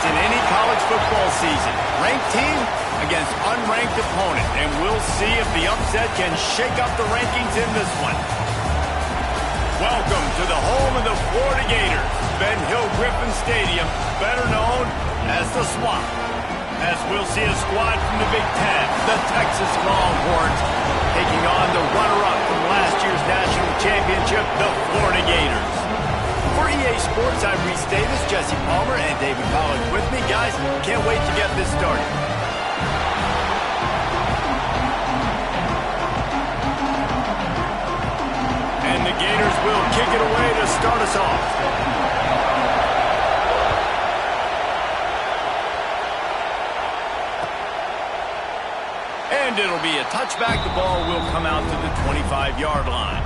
in any college football season. Ranked team against unranked opponent. And we'll see if the upset can shake up the rankings in this one. Welcome to the home of the Florida Gators, Ben Hill Griffin Stadium, better known as the Swamp. As we'll see a squad from the Big Ten, the Texas Longhorns, taking on the runner-up from last year's national championship, the Florida Gators. For EA Sports, I'm Reese Davis, Jesse Palmer, and David Collins with me. Guys, can't wait to get this started. And the Gators will kick it away to start us off. And it'll be a touchback. The ball will come out to the 25-yard line.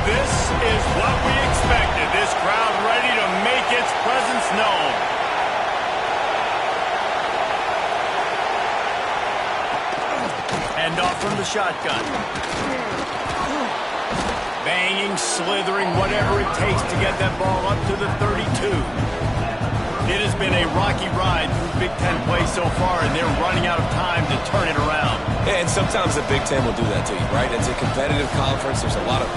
This is what we expected. This crowd ready to make its presence known. Hand off from the shotgun. Banging, slithering, whatever it takes to get that ball up to the 32. It has been a rocky ride through Big Ten play so far, and they're running out of time to turn it around. And sometimes the Big Ten will do that to you, right? It's a competitive conference. There's a lot of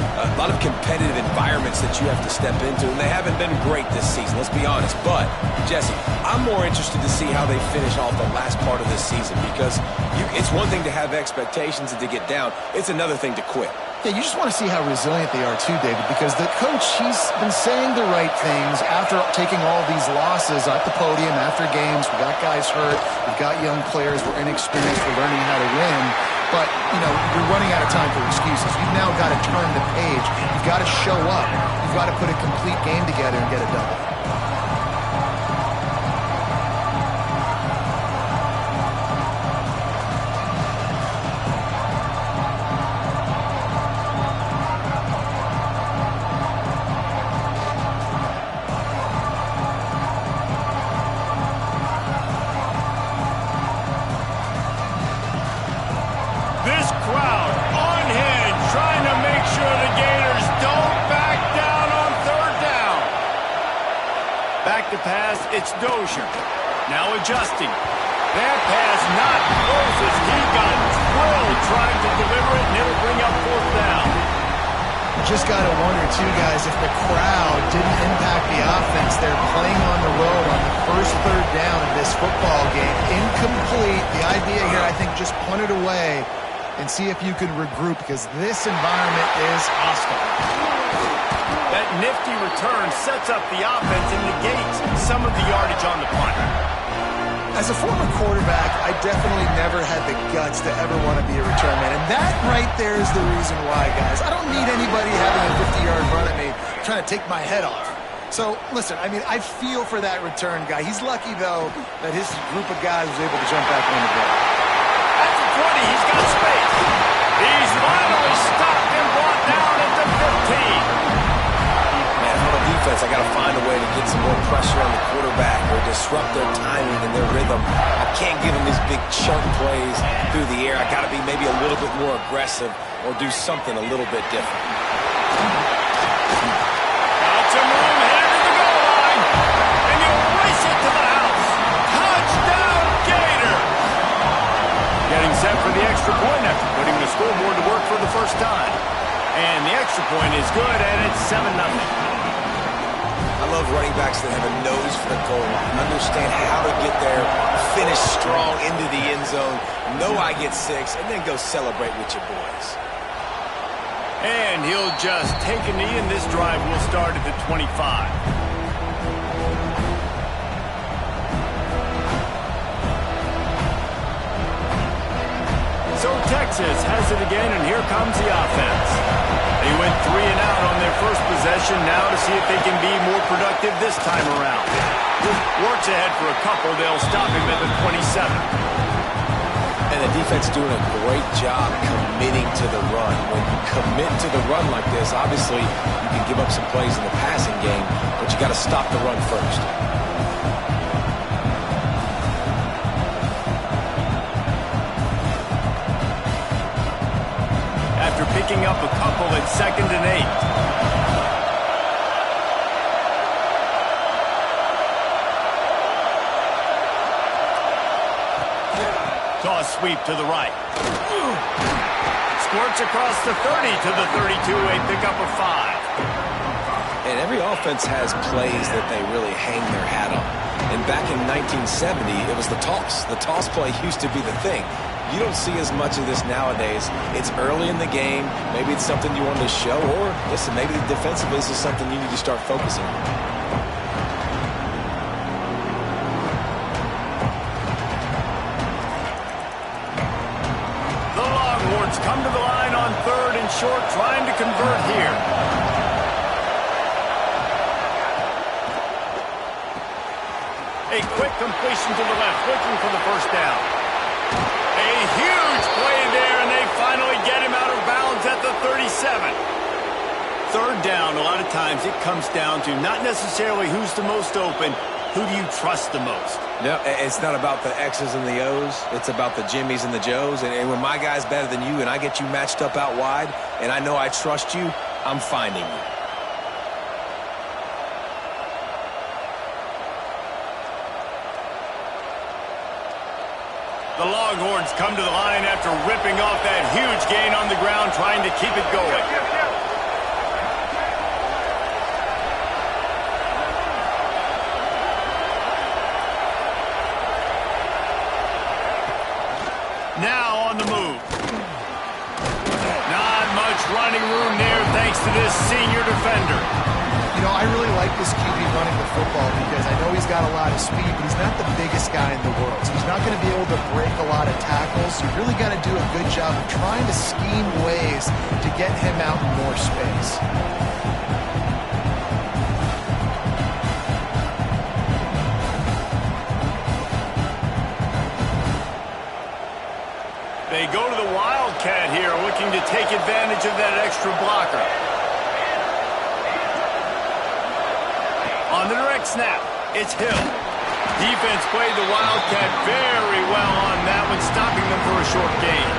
competitive environments that you have to step into, and they haven't been great this season, let's be honest. But, Jesse, I'm more interested to see how they finish off the last part of this season, because it's one thing to have expectations and to get down. It's another thing to quit. Yeah, you just want to see how resilient they are too, David, because the coach, he's been saying the right things after taking all these losses at the podium, after games. We got guys hurt. We've got young players. We're inexperienced. We're learning how to win. But, you know, you're running out of time for excuses. You've now got to turn the page. You've got to show up. You've got to put a complete game together and get it done. Pass, it's Dozier. Now adjusting. That pass not close as he got drilled trying to deliver it, and it'll bring up fourth down. Just got to wonder, too, guys, if the crowd didn't impact the offense. They're playing on the road on the first third down of this football game. Incomplete. The idea here, I think, just punt it away and see if you can regroup, because this environment is hostile. That nifty return sets up the offense and negates some of the yardage on the punt. As a former quarterback, I definitely never had the guts to ever want to be a return man. And that right there is the reason why, guys. I don't need anybody having a 50-yard run at me trying to take my head off. So, listen, I mean, I feel for that return guy. He's lucky, though, that his group of guys was able to jump back on the ball. At the 20, he's got space. He's finally stopped and brought down at the 15. I got to find a way to get some more pressure on the quarterback or disrupt their timing and their rhythm. I can't give them these big chunk plays through the air. I got to be maybe a little bit more aggressive or do something a little bit different. Got some room headed to the goal line, and you'll race it to the house. Touchdown, Gator! Getting set for the extra point after putting the scoreboard to work for the first time. And the extra point is good, and it's 7-0. I love running backs that have a nose for the goal line, understand how to get there, finish strong into the end zone, know I get 6, and then go celebrate with your boys. And he'll just take a knee, and this drive will start at the 25. So Texas has it again, and here comes the offense. They went 3 and out on their first possession, now to see if they can be more productive this time around. Works ahead for a couple. They'll stop him at the 27. And the defense doing a great job committing to the run. When you commit to the run like this, obviously you can give up some plays in the passing game, but you got to stop the run first. tackle at 2nd and 8. Toss sweep to the right. Squirts across the 30 to the 32, a pickup of 5. And every offense has plays that they really hang their hat on. And back in 1970, it was the toss. The toss play used to be the thing. You don't see as much of this nowadays. It's early in the game. Maybe it's something you wanted to show, or listen, maybe defensively this is something you need to start focusing on. The Longhorns come to the line on 3rd and short, trying to convert here. A quick completion to the left, looking for the first down. A huge play there, and they finally get him out of bounds at the 37. 3rd down, a lot of times it comes down to not necessarily who's the most open, who do you trust the most? No, it's not about the X's and the O's. It's about the Jimmies and the Joes. And when my guy's better than you and I get you matched up out wide and I know I trust you, I'm finding you. The Longhorns come to the line after ripping off that huge gain on the ground, trying to keep it going. Now on the move. Not much running room there thanks to this senior defender. You know, I really like this QB running the football because I know he's got a lot of speed, but he's not the biggest guy in the world. So he's not going to be able to break a lot of tackles. You really got to do a good job of trying to scheme ways to get him out in more space. They go to the Wildcat here, looking to take advantage of that extra blocker. On the direct snap, it's Hill. Defense played the Wildcat very well on that one, stopping them for a short gain.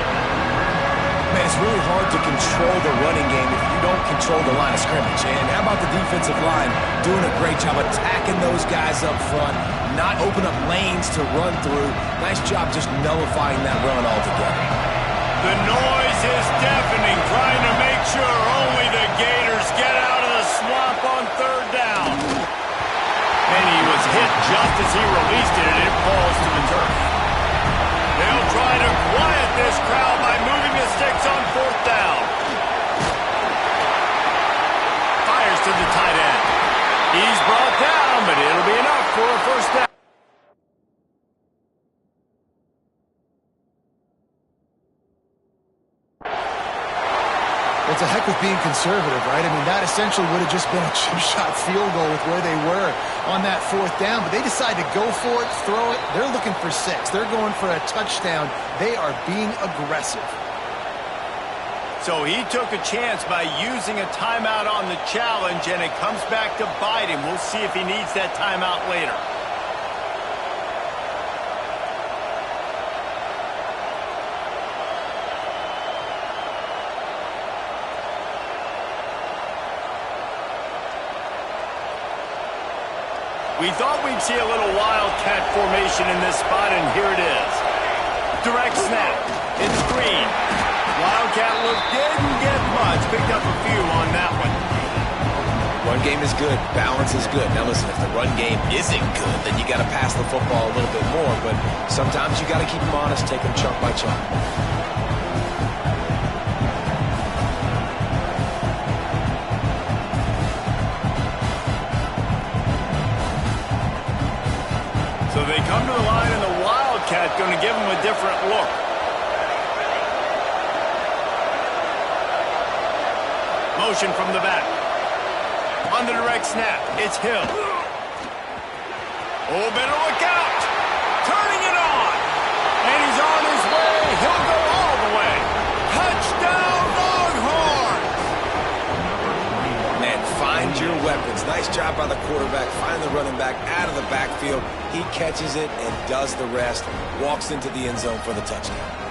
Man, it's really hard to control the running game if you don't control the line of scrimmage. And how about the defensive line doing a great job attacking those guys up front, not open up lanes to run through. Nice job just nullifying that run altogether. The noise is deafening, trying to make sure only the Gators get out of the swamp on 3rd down. And he was hit just as he released it, and it falls to the turf. They'll try to quiet this crowd by moving the sticks on 4th down. Fires to the tight end. He's brought down, but it'll be enough for a first down. It's a heck with being conservative, right? I mean, that essentially would have just been a chip shot field goal with where they were on that 4th down. But they decide to go for it, throw it. They're looking for 6. They're going for a touchdown. They are being aggressive. So he took a chance by using a timeout on the challenge, and it comes back to bite him. We'll see if he needs that timeout later. We thought we'd see a little Wildcat formation in this spot, and here it is. Direct snap. It's Green. Wildcat look didn't get much. Picked up a few on that one. Run game is good. Balance is good. Now listen, if the run game isn't good, then you got to pass the football a little bit more. But sometimes you got to keep them honest, take them chunk by chunk. So they come to the line, and the Wildcat going to give them a different look. Motion from the back. On the direct snap, it's Hill. Oh, better look out. Turning it on. And he's on his way. He'll go all the way. Touchdown, Longhorns. Man, find your weapons. Nice job by the quarterback. Find the running back out of the backfield. He catches it and does the rest. Walks into the end zone for the touchdown.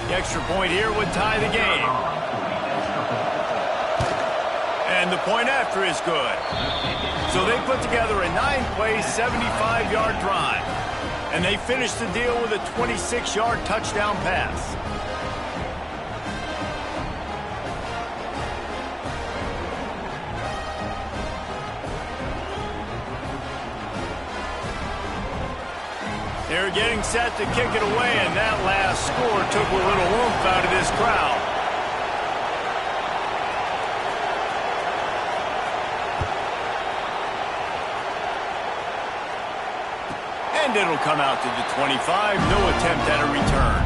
The extra point here would tie the game. And the point after is good. So they put together a 9-play, 75-yard drive. And they finished the deal with a 26-yard touchdown pass. They're getting set to kick it away, and that last score took a little oomph out of this crowd. And it'll come out to the 25. No attempt at a return.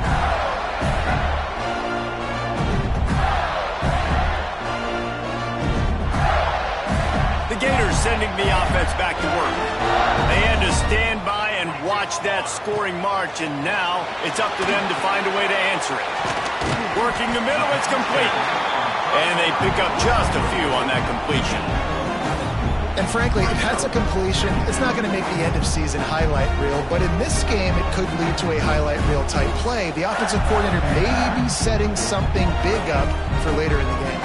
The Gators sending the offense back to work. They had to stand by and watch that scoring march, and now it's up to them to find a way to answer it. Working the middle, it's complete. And they pick up just a few on that completion. And frankly, if that's a completion, it's not going to make the end-of-season highlight reel, but in this game, it could lead to a highlight reel type play. The offensive coordinator may be setting something big up for later in the game.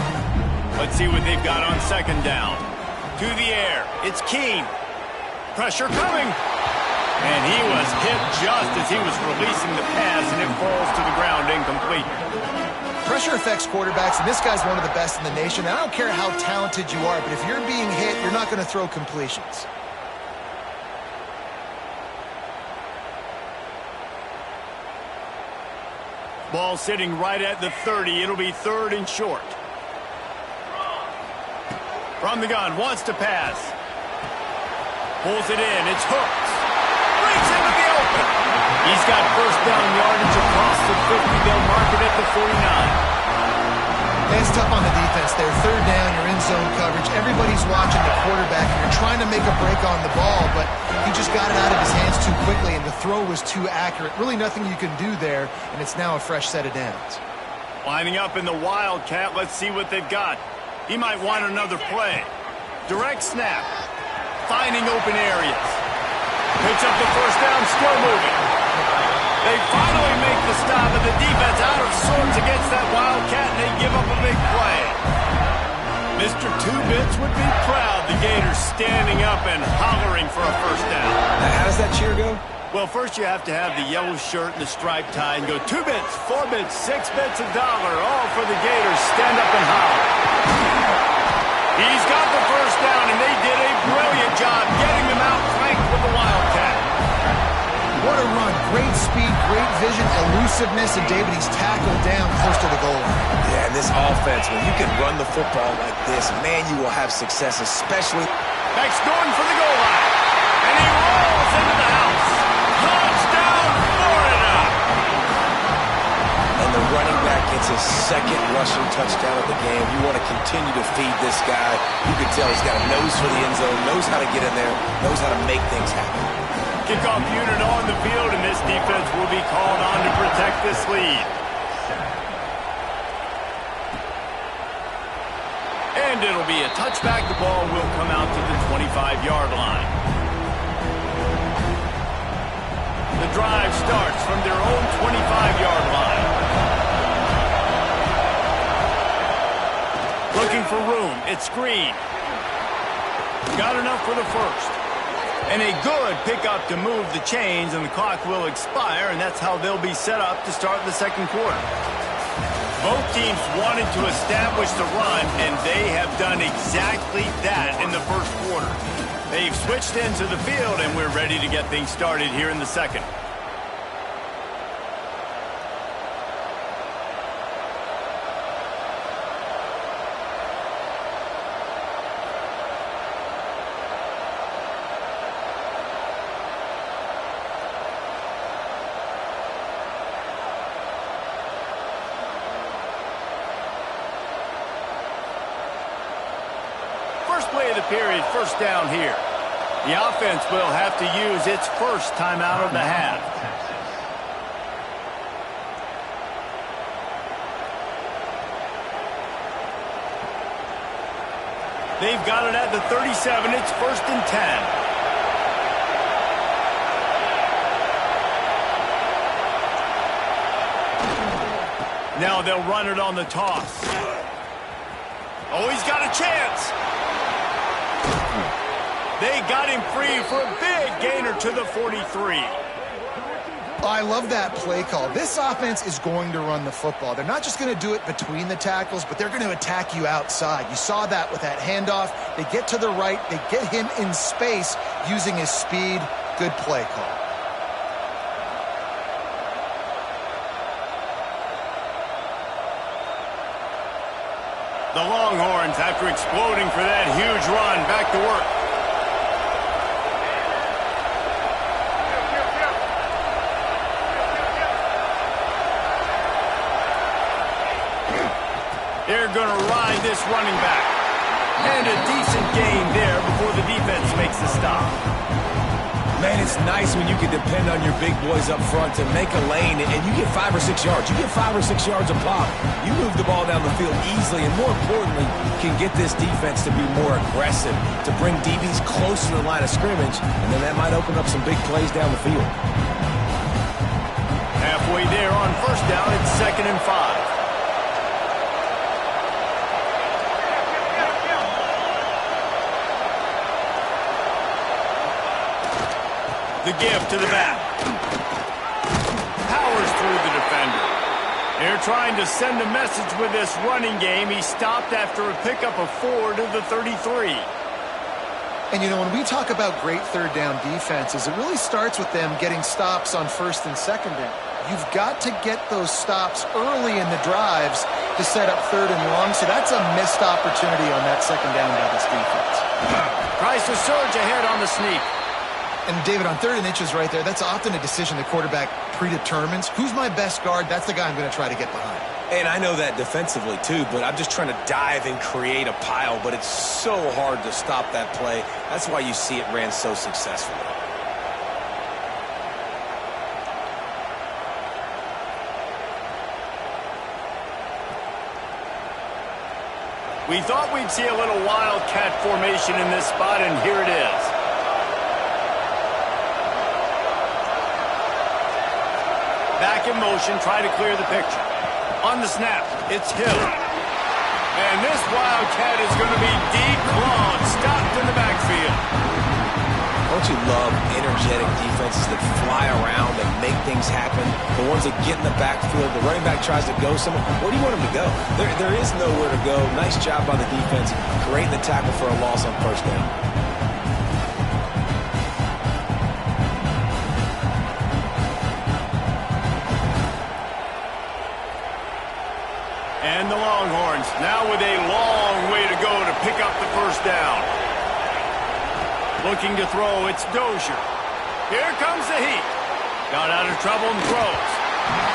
Let's see what they've got on second down. To the air, it's Keene. Pressure coming. And he was hit just as he was releasing the pass, and it falls to the ground incomplete. Pressure affects quarterbacks, and this guy's one of the best in the nation. I don't care how talented you are, but if you're being hit, you're not going to throw completions. Ball sitting right at the 30. It'll be third and short. From the gun, wants to pass. Pulls it in, it's hooked. Brings into the open. He's got first down yardage across the 50. They'll mark it at the 49. It's tough on the defense there. Third down, you're in zone coverage. Everybody's watching the quarterback. You're trying to make a break on the ball, but he just got it out of his hands too quickly, and the throw was too accurate. Really nothing you can do there, and it's now a fresh set of downs. Lining up in the Wildcat. Let's see what they've got. He might want another play. Direct snap. Finding open areas. Picks up the first down, still moving. They finally make the stop, and the defense out of sorts against that Wildcat, and they give up a big play. Mr. Two-Bits would be proud. The Gators standing up and hollering for a first down. Now, how does that cheer go? Well, first you have to have the yellow shirt and the striped tie and go 2 bits, 4 bits, 6 bits, $1, all for the Gators. Stand up and holler. He's got the first down, and they did a brilliant job getting them out flanked with the Wildcat. What a run. Great speed, great vision, elusiveness, and David, he's tackled down close to the goal line. Yeah, and this offense, when you can run the football like this, man, you will have success, especially... Next going for the goal line, and he rolls into the house. Touchdown, Florida! And the running back gets his second rushing touchdown of the game. You want to continue to feed this guy. You can tell he's got a nose for the end zone, knows how to get in there, knows how to make things happen. Kickoff unit on the field, and this defense will be called on to protect this lead. And it'll be a touchback. The ball will come out to the 25-yard line. The drive starts from their own 25-yard line. Looking for room. It's screen. Got enough for the first. And a good pickup to move the chains, and the clock will expire, and that's how they'll be set up to start the second quarter. Both teams wanted to establish the run, and they have done exactly that in the first quarter. They've switched into the field, and we're ready to get things started here in the second. First play of the period, first down here. The offense will have to use its first timeout of the half. They've got it at the 37. It's first and 10. Now they'll run it on the toss. Oh, he's got a chance. They got him free for a big gainer to the 43. I love that play call. This offense is going to run the football. They're not just going to do it between the tackles, but they're going to attack you outside. You saw that with that handoff. They get to the right. They get him in space using his speed. Good play call. The Longhorns, after exploding for that huge run, back to work. They're going to ride this running back. And a decent gain there before the defense makes the stop. Man, it's nice when you can depend on your big boys up front to make a lane and you get 5 or 6 yards. You get 5 or 6 yards a pop. You move the ball down the field easily and, more importantly, can get this defense to be more aggressive, to bring DBs close to the line of scrimmage, and then that might open up some big plays down the field. Halfway there on first down, it's 2nd and 5. The give to the back. Powers through the defender. They're trying to send a message with this running game. He stopped after a pickup of 4 to the 33. And, you know, when we talk about great third down defenses, it really starts with them getting stops on first and second down. You've got to get those stops early in the drives to set up 3rd and long, so that's a missed opportunity on that second down by this defense. Tries to surge ahead on the sneak. And, David, on 3rd and inches right there, that's often a decision the quarterback predetermines. Who's my best guard? That's the guy I'm going to try to get behind. And I know that defensively, too, but I'm just trying to dive and create a pile, but it's so hard to stop that play. That's why you see it ran so successfully. We thought we'd see a little wildcat formation in this spot, and here it is. Back in motion, try to clear the picture. On the snap, it's Hill. And this wildcat is going to be deep long, stopped in the backfield. Don't you love energetic defenses that fly around and make things happen? The ones that get in the backfield, the running back tries to go somewhere. Where do you want him to go? There is nowhere to go. Nice job by the defense, creating the tackle for a loss on first down. And the Longhorns now with a long way to go to pick up the first down. Looking to throw, it's Dozier. Here comes the heat. Got out of trouble and throws.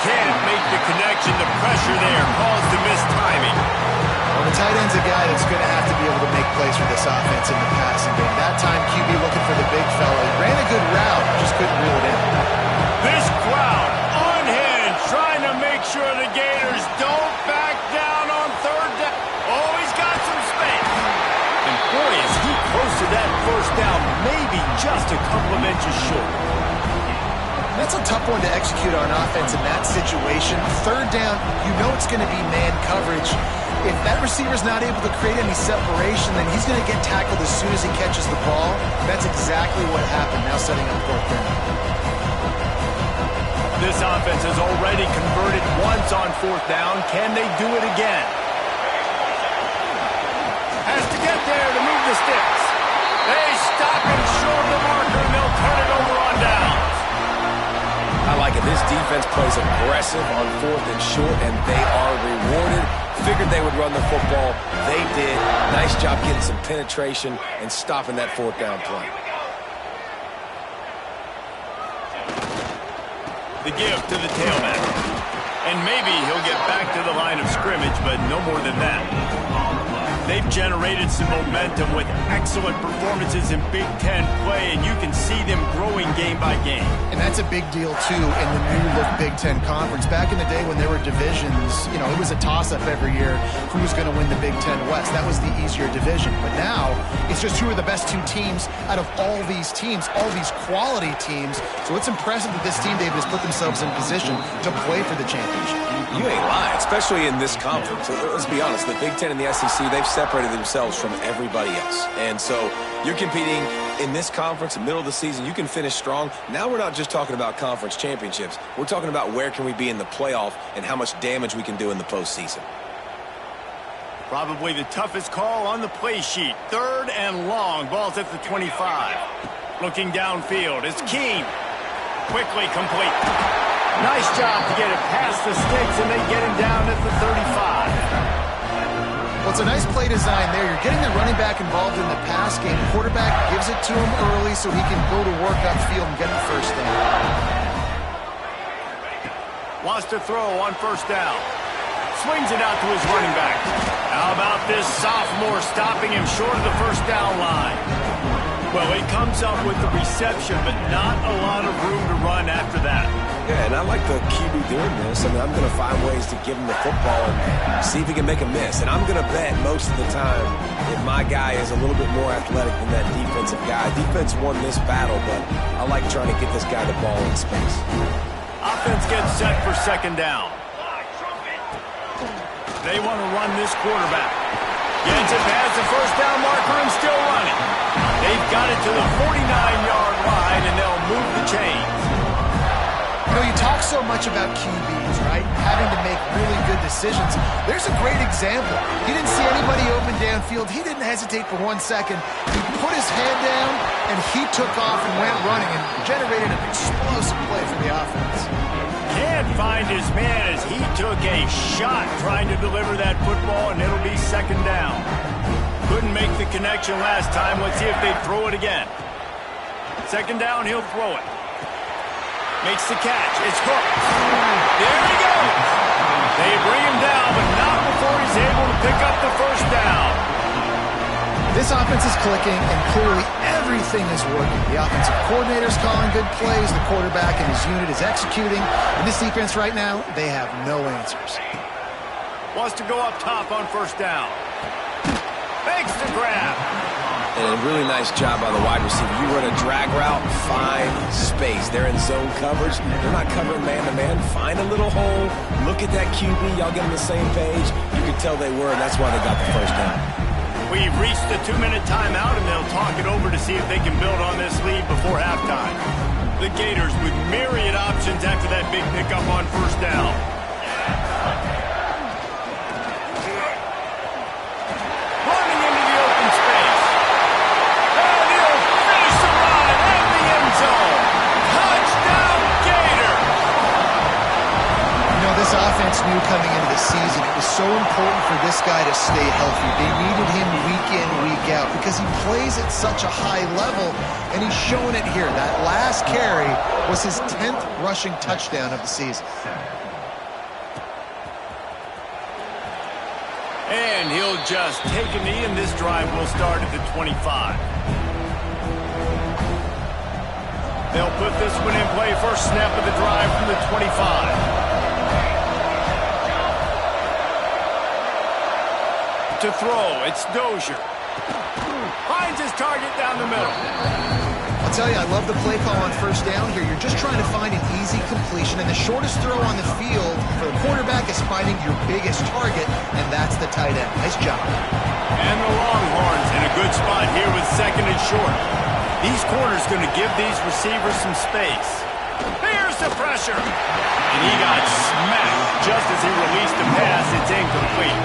Can't make the connection. The pressure there caused the missed timing. Well, the tight end's a guy that's going to have to be able to make plays for this offense in the passing game. That time, QB looking for the big fella. He ran a good route, just couldn't reel it in. This crowd unhinged, trying to make sure the Gators don't back down on third down. Oh, he's got some space. And boy, is he close to that first down, maybe just a couple of inches short. That's a tough one to execute on offense in that situation. Third down, you know it's going to be man coverage. If that receiver's not able to create any separation, then he's going to get tackled as soon as he catches the ball. That's exactly what happened, now setting up 4th down. This offense has already converted once on 4th down. Can they do it again? Has to get there to move the sticks. They stop and show the marker, and they'll turn it over on downs. I like it. This defense plays aggressive on 4th and short, and they are rewarded. Figured they would run the football. They did. Nice job getting some penetration and stopping that 4th down play. The give to the tailback. And maybe he'll get back to the line of scrimmage, but no more than that. They've generated some momentum with excellent performances in Big Ten play, and you can see them growing game by game. And that's a big deal, too, in the new-look Big Ten Conference. Back in the day when there were divisions, you know, it was a toss-up every year who was going to win the Big Ten West. That was the easier division. But now It's just who are the best two teams out of all these teams, all these quality teams. So it's impressive that this team, David, has put themselves in position to play for the championship. You ain't lying, especially in this conference. Let's be honest, the Big Ten and the SEC, they've separated themselves from everybody else. And so you're competing in this conference, middle of the season, you can finish strong. Now we're not just talking about conference championships. We're talking about where can we be in the playoff and how much damage we can do in the postseason. Probably the toughest call on the play sheet. 3rd and long. Ball's at the 25. Looking downfield. It's Keene. Quickly complete. Nice job to get it past the sticks, and they get him down at the 35. Well, it's a nice play design there. You're getting the running back involved in the pass game. Quarterback gives it to him early so he can go to work upfield and get the first down. Wants to throw on 1st down. Swings it out to his running back. How about this sophomore stopping him short of the 1st down line? Well, he comes up with the reception, but not a lot of room to run after that. Yeah, and I like the QB doing this. I mean, I'm going to find ways to give him the football and see if he can make a miss. And I'm going to bet most of the time that my guy is a little bit more athletic than that defensive guy. Defense won this battle, but I like trying to get this guy the ball in space. Offense gets set for 2nd down. They want to run this quarterback. Gets it past the 1st down marker and still running. They've got it to the 49-yard line, and they'll move the chains. You know, you talk so much about QBs, right? Having to make really good decisions. There's a great example. He didn't see anybody open downfield. He didn't hesitate for 1 second. He put his head down, and he took off and went running and generated an explosive play for the offense. Can't find his man as he took a shot trying to deliver that football, and it'll be 2nd down. Couldn't make the connection last time. Let's see if they throw it again. 2nd down, he'll throw it. Makes the catch. It's hooked. There he goes. They bring him down, but not before he's able to pick up the 1st down. This offense is clicking, and clearly everything is working. The offensive coordinator's calling good plays. The quarterback and his unit is executing. And this defense right now, they have no answers. Wants to go up top on 1st down. Makes the grab. And a really nice job by the wide receiver. You run a drag route, find space. They're in zone coverage. They're not covering man-to-man. Find a little hole. Look at that QB. Y'all get on the same page. You can tell they were, and that's why they got the 1st down. We've reached the 2-minute timeout, and they'll talk it over to see if they can build on this lead before halftime. The Gators with myriad options after that big pickup on 1st down. Running into the open space. And he'll finish the run at the end zone. Touchdown, Gator! You know, this offense knew coming into the season it was so important for this guy to stay healthy. They needed him week in, week out because he plays at such a high level, and he's showing it here. That last carry was his 10th rushing touchdown of the season. And he'll just take a knee, and this drive will start at the 25. They'll put this one in play. First snap of the drive from the 25. To throw, it's Dozier. Finds his target down the middle. I'll tell you, I love the play call on 1st down here. You're just trying to find an easy completion, and the shortest throw on the field for the quarterback is finding your biggest target, and that's the tight end. Nice job. And the Longhorns in a good spot here with 2nd and short. These corners going to give these receivers some space. Here's the pressure. And he got smacked just as he released the pass. It's incomplete.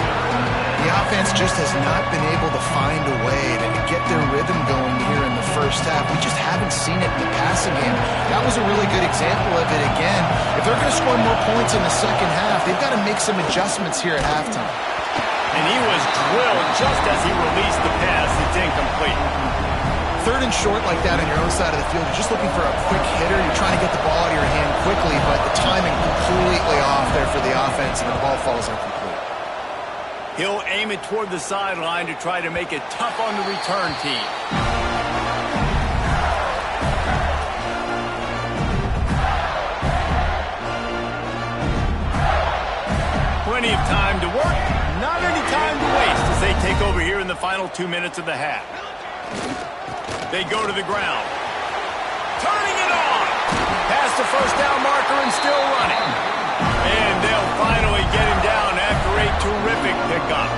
The offense just has not been able to find a way to get their rhythm going here in the 1st half. We just haven't seen it in the passing game. That was a really good example of it again. If they're going to score more points in the 2nd half, they've got to make some adjustments here at halftime. And he was drilled just as he released the pass. It's incomplete. 3rd and short like that on your own side of the field, you're just looking for a quick hitter. You're trying to get the ball out of your hand quickly, but the timing completely off there for the offense, and the ball falls incomplete. He'll aim it toward the sideline to try to make it tough on the return team. Plenty of time to work, not any time to waste as they take over here in the final 2 minutes of the half. They go to the ground. Turning it on. Past the first down marker and still running. And they'll finally get him down after a terrific pickup.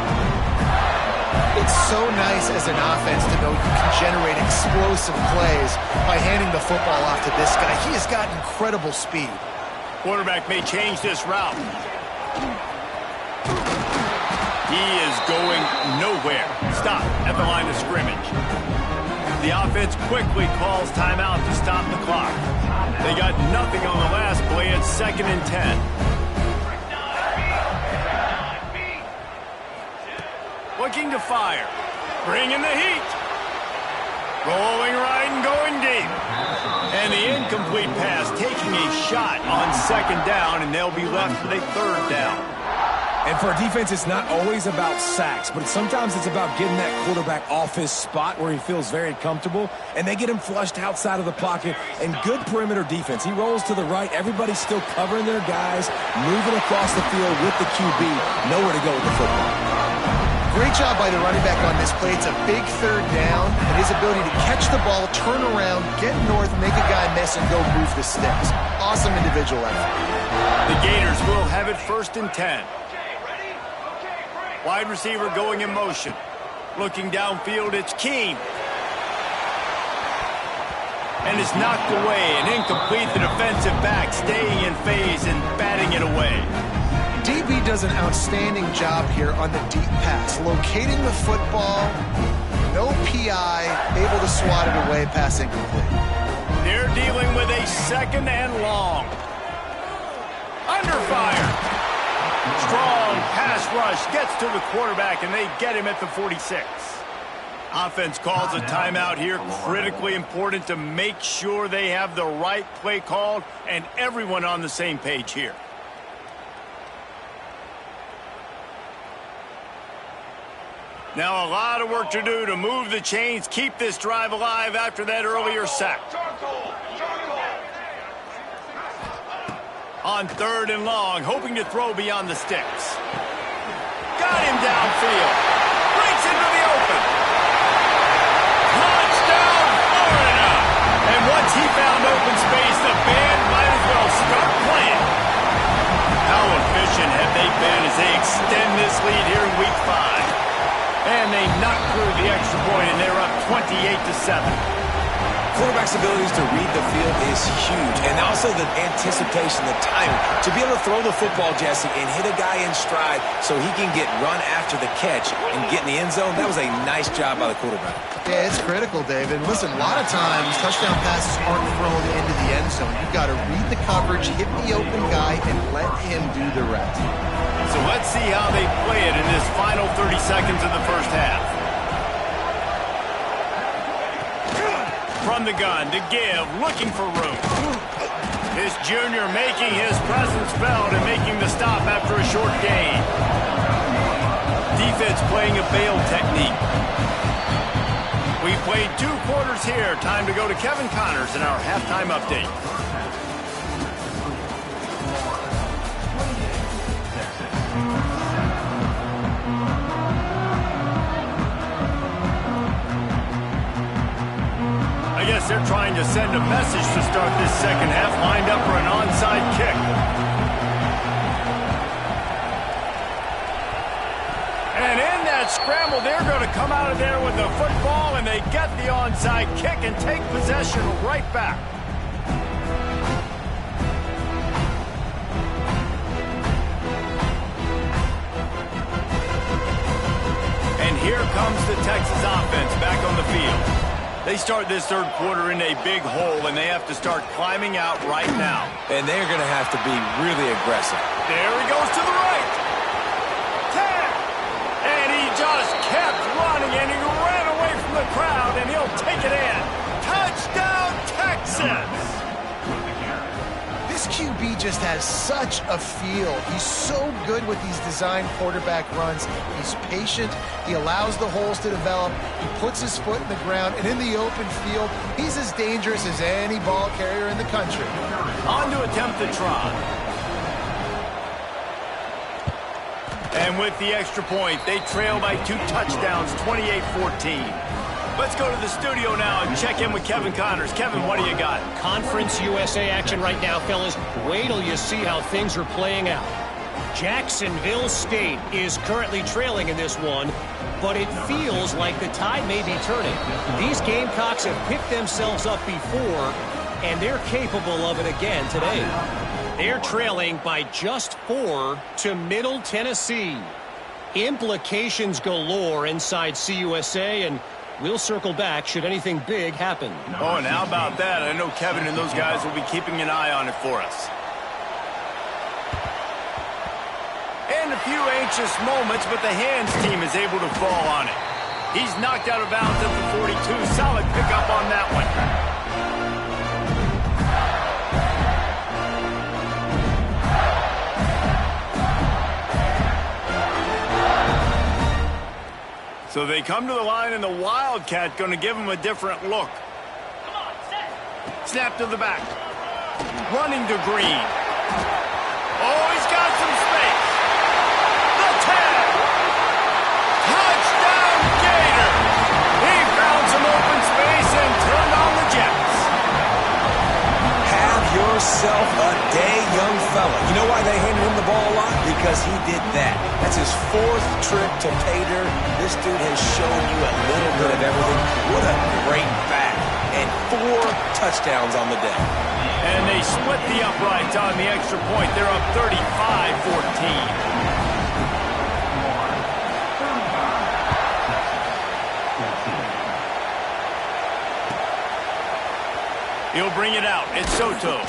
It's so nice as an offense to know you can generate explosive plays by handing the football off to this guy. He has got incredible speed. Quarterback may change this route. He is going nowhere. Stop at the line of scrimmage. The offense quickly calls timeout to stop the clock. They got nothing on the last play. It's 2nd and 10. Looking to fire. Bringing the heat. Rolling right and going deep. And the incomplete pass taking a shot on 2nd down, and they'll be left with a 3rd down. And for a defense, it's not always about sacks, but sometimes it's about getting that quarterback off his spot where he feels very comfortable, and they get him flushed outside of the pocket. And good perimeter defense. He rolls to the right. Everybody's still covering their guys, moving across the field with the QB. Nowhere to go with the football. Great job by the running back on this play. It's a big 3rd down, and his ability to catch the ball, turn around, get north, make a guy miss, and go move the sticks. Awesome individual effort. The Gators will have it 1st and 10. Wide receiver going in motion. Looking downfield, it's Keene. And it's knocked away and incomplete. The defensive back staying in phase and batting it away. DB does an outstanding job here on the deep pass. Locating the football, no PI, able to swat it away, pass incomplete. They're dealing with a 2nd and long. Under fire. Strong pass rush gets to the quarterback, and they get him at the 46. Offense calls a timeout here. Critically important to make sure they have the right play called and everyone on the same page here. Now a lot of work to do to move the chains, keep this drive alive after that earlier sack. On 3rd and long, hoping to throw beyond the sticks. Got him downfield. Breaks into the open. Touchdown, Florida! And once he found open space, the band might as well start playing. How efficient have they been as they extend this lead here in Week 5? And they knock through the extra point, and they're up 28-7. Quarterback's abilities to read the field is huge, and also the anticipation, the timing. To be able to throw the football, Jesse, and hit a guy in stride so he can get run after the catch and get in the end zone, that was a nice job by the quarterback. Yeah, it's critical, David. Listen, a lot of times touchdown passes aren't thrown into the end zone. You've got to read the coverage, hit the open guy, and let him do the rest. So let's see how they play it in this final 30 seconds of the first half. From the gun to give, looking for room. This junior making his presence felt and making the stop after a short gain. Defense playing a bail technique. We played 2 quarters here. Time to go to Kevin Connors in our halftime update. I guess they're trying to send a message to start this second half, lined up for an onside kick. And in that scramble, they're going to come out of there with the football, and they get the onside kick and take possession right back. And here comes the Texas offense back on the field. They start this 3rd quarter in a big hole, and they have to start climbing out right now. And they're going to have to be really aggressive. There he goes to the right. 10. And he just kept running, and he ran away from the crowd, and he'll take it in. Touchdown, Texas! This QB just has such a feel. He's so good with these design quarterback runs. He's patient. He allows the holes to develop. He puts his foot in the ground, and in the open field, he's as dangerous as any ball carrier in the country. On to attempt the try. And with the extra point, they trail by 2 touchdowns, 28-14. Let's go to the studio now and check in with Kevin Connors. Kevin, what do you got? Conference USA action right now, fellas. Wait till you see how things are playing out. Jacksonville State is currently trailing in this one, but it feels like the tide may be turning. These Gamecocks have picked themselves up before, and they're capable of it again today. They're trailing by just 4 to Middle Tennessee. Implications galore inside CUSA, and we'll circle back should anything big happen. Oh, and how about that? I know Kevin and those guys will be keeping an eye on it for us. And a few anxious moments, but the hands team is able to fall on it. He's knocked out of bounds at the 42. Solid pickup on that one. So they come to the line, and the Wildcat going to give him a different look. Snap to the back. Running to Green. Oh, he's got some space. The 10. Touchdown, Gator. He found some open space and turned on the Jets. Have yourself a day, young fella. You know why they handed him the ball a lot? Because he did that. That's his 4th trip to pay dirt. This dude has shown you a little bit of everything. What a great back. And 4 touchdowns on the day. And they split the uprights on the extra point. They're up 35-14. He'll bring it out. It's Soto.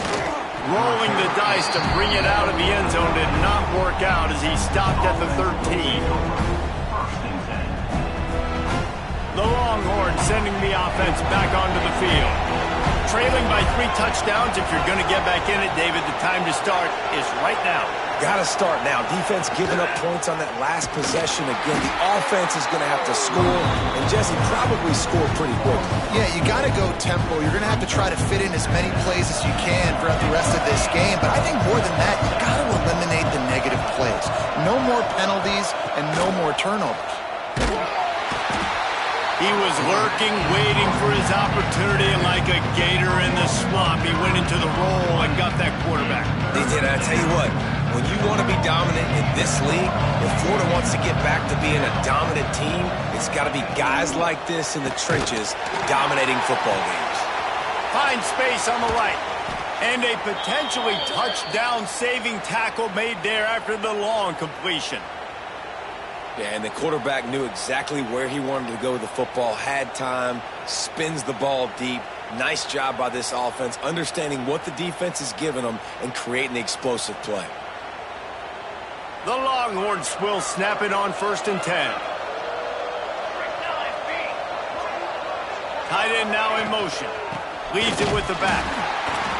Rolling the dice to bring it out of the end zone did not work out as he stopped at the 13. The Longhorns sending the offense back onto the field. Trailing by 3 touchdowns. If you're going to get back in it, David, the time to start is right now. Got to start now. Defense giving up points on that last possession again. The offense is going to have to score, and Jesse probably score pretty quickly. Yeah, you got to go tempo. You're going to have to try to fit in as many plays as you can throughout the rest of this game. But I think more than that, you got to eliminate the negative plays. No more penalties and no more turnovers. He was lurking, waiting for his opportunity, and like a gator in the swamp, he went into the roll and got that quarterback. He did. I tell you what, when you want to be dominant in this league, if Florida wants to get back to being a dominant team, it's got to be guys like this in the trenches dominating football games. Finds space on the right. And a potentially touchdown-saving tackle made there after the long completion. Yeah, and the quarterback knew exactly where he wanted to go with the football, had time, spins the ball deep. Nice job by this offense, understanding what the defense is giving them and creating the explosive play. The Longhorns will snap it on 1st and 10. Tight end now in motion. Leaves it with the back.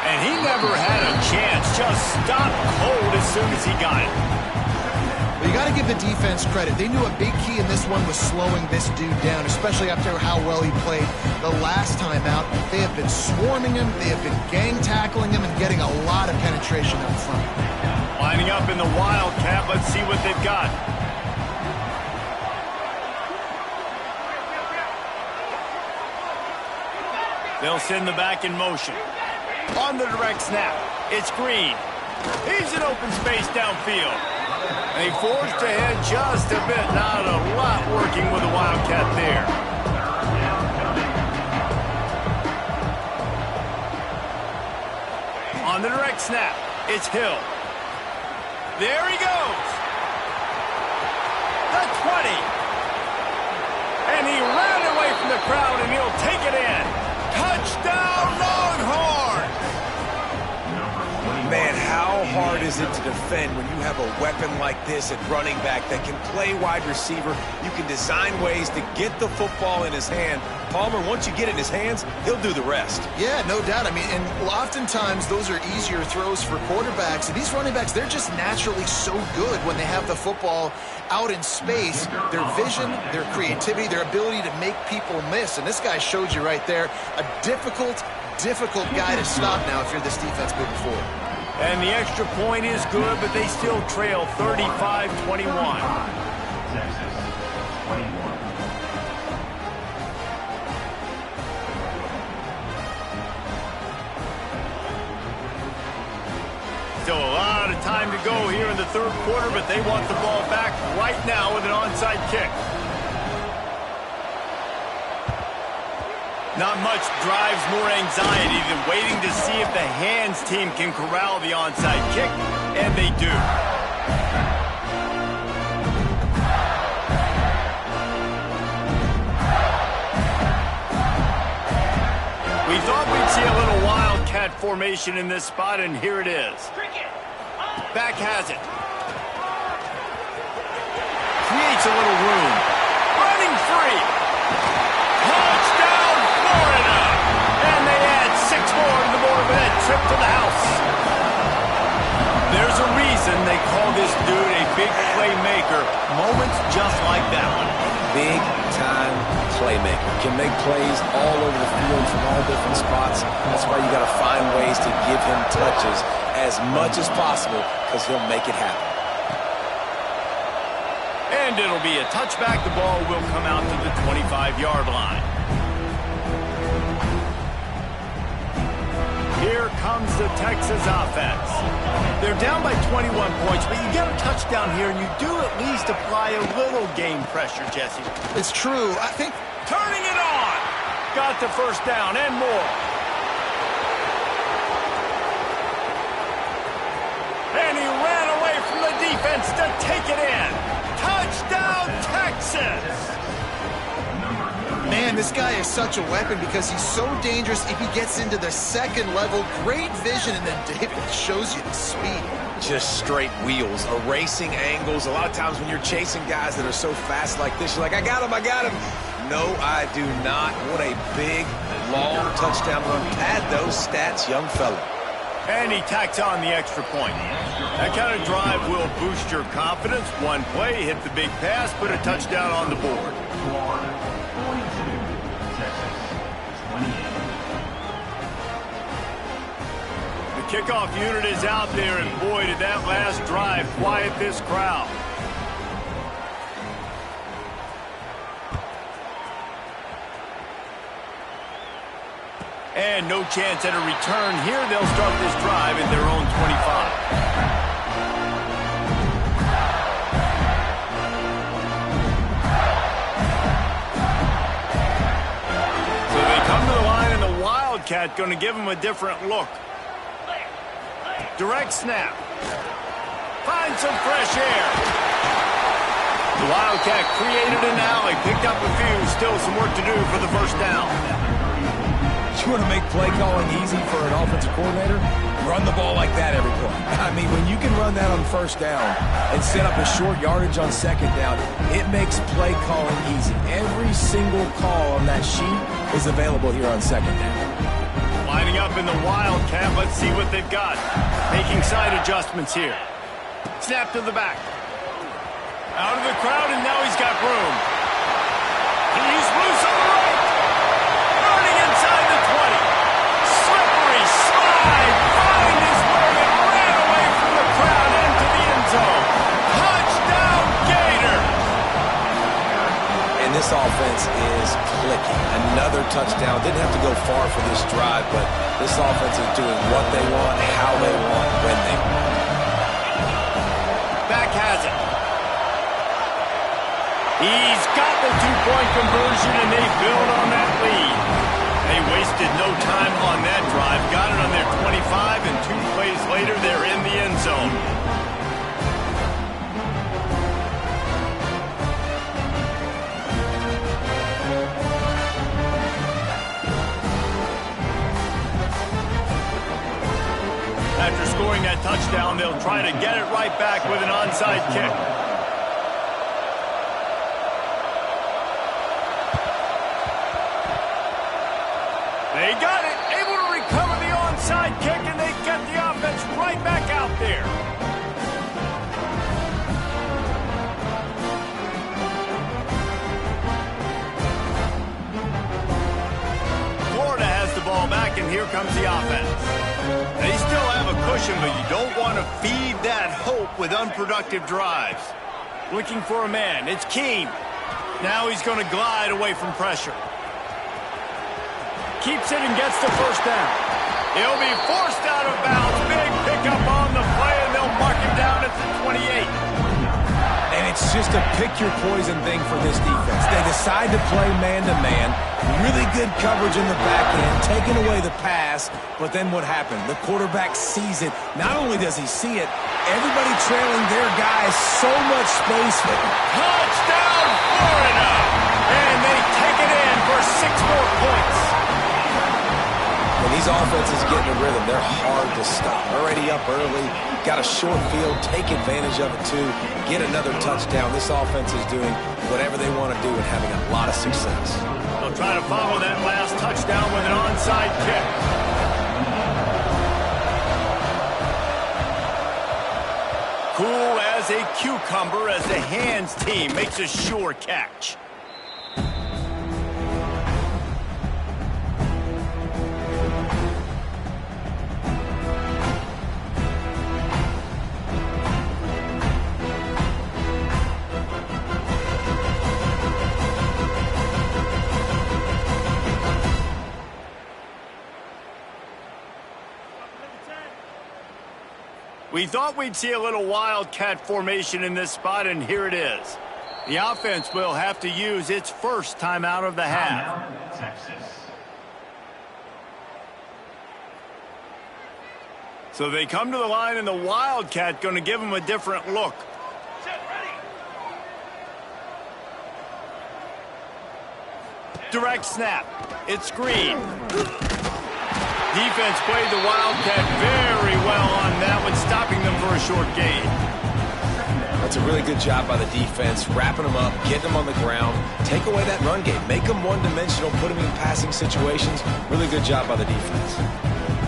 And he never had a chance. Just stopped cold as soon as he got it. Well, you got to give the defense credit. They knew a big key in this one was slowing this dude down, especially after how well he played the last time out. They have been swarming him. They have been gang tackling him and getting a lot of penetration up front. Lining up in the Wildcat. Let's see what they've got. They'll send the back in motion. On the direct snap, it's Green. He's in open space downfield. And he forged ahead just a bit. Not a lot working with the Wildcat there. On the direct snap, it's Hill. There he goes. The 20. And he ran away from the crowd, and he'll take it in. Touchdown, Longhorns! Man, how hard is it to defend when you have a weapon like this at running back that can play wide receiver? You can design ways to get the football in his hand. Palmer, once you get it in his hands, he'll do the rest. Yeah, no doubt. I mean, and oftentimes those are easier throws for quarterbacks. And these running backs, they're just naturally so good when they have the football out in space. Their vision, their creativity, their ability to make people miss. And this guy showed you right there, a difficult guy to stop now if you're this defense moving forward. And the extra point is good, but they still trail 35-21. time to go here in the third quarter, but they want the ball back right now with an onside kick. Not much drives more anxiety than waiting to see if the hands team can corral the onside kick, and they do. We thought we'd see a little wildcat formation in this spot, and here it is. Back has it. Creates a little room. Running free. Touchdown, Florida! And they add 6 more to the board with that trip to the house. There's a reason they call this dude a big playmaker. Moments just like that one. Big-time playmaker. Can make plays all over the field from all different spots. That's why you got to find ways to give him touches as much as possible, because he'll make it happen. And it'll be a touchback. The ball will come out to the 25-yard line. Here comes the Texas offense. They're down by 21 points, but you get a touchdown here, and you do at least apply a little game pressure, Jesse. It's true. I think turning it on. Got the first down and more. And he ran away from the defense to take it in. Touchdown, Texas! Man, this guy is such a weapon because he's so dangerous if he gets into the second level. Great vision, and then David shows you the speed. Just straight wheels, erasing angles. A lot of times when you're chasing guys that are so fast like this, you're like, I got him, I got him. No, I do not. What a big, long touchdown run. Pad those stats, young fella. And he tacks on the extra point. That kind of drive will boost your confidence. One play, hit the big pass, put a touchdown on the board. The kickoff unit is out there, and boy, did that last drive quiet this crowd. And no chance at a return here. They'll start this drive at their own 25. So they come to the line, and the Wildcat going to give them a different look. Direct snap. Find some fresh air. The Wildcat created an alley, picked up a few. Still some work to do for the first down. You want to make play calling easy for an offensive coordinator? Run the ball like that every play. I mean, when you can run that on first down and set up a short yardage on second down, it makes play calling easy. Every single call on that sheet is available here on second down. Lining up in the Wildcat. Let's see what they've got. Making side adjustments here. Snap to the back. Out of the crowd, and now he's got room. He's loose on the right. Running inside the 20. Slippery slide. Find his way and ran away from the crowd into the end zone. Touchdown, Gator. And this offense is clicking. Another touchdown. Didn't have to go far for this drive, but this offense is doing what they want, how they want, when they want. Back has it. He's got the two-point conversion, and they build on that lead. They wasted no time on that drive. Got it on their 25, and 2 plays later, they're in the end zone. After scoring that touchdown, they'll try to get it right back with an onside kick. They got it, able to recover the onside kick, and they get the offense right back out there. Florida has the ball back, and here comes the offense. They still have a cushion, but you don't want to feed that hope with unproductive drives. Looking for a man. It's Keene. Now he's going to glide away from pressure. Keeps it and gets the first down. He'll be forced out of bounds. Big pickup on the play, and they'll mark It's just a pick-your-poison thing for this defense. They decide to play man-to-man, really good coverage in the back end, taking away the pass, but then what happened? The quarterback sees it. Not only does he see it, everybody trailing their guys so much space. Touchdown, Florida! And they take it in for 6 more points. When these offenses get in a rhythm, they're hard to stop. Already up early, got a short field, take advantage of it too, get another touchdown. This offense is doing whatever they want to do and having a lot of success. They'll try to follow that last touchdown with an onside kick. Cool as a cucumber as the hands team makes a sure catch. We thought we'd see a little wildcat formation in this spot, and here it is. The offense will have to use its first timeout of the half. So they come to the line, and the wildcat going to give them a different look. Direct snap. It's screen. Defense played the Wildcat very well on that one, stopping them for a short gain. That's a really good job by the defense, wrapping them up, getting them on the ground, take away that run game, make them one-dimensional, put them in passing situations. Really good job by the defense.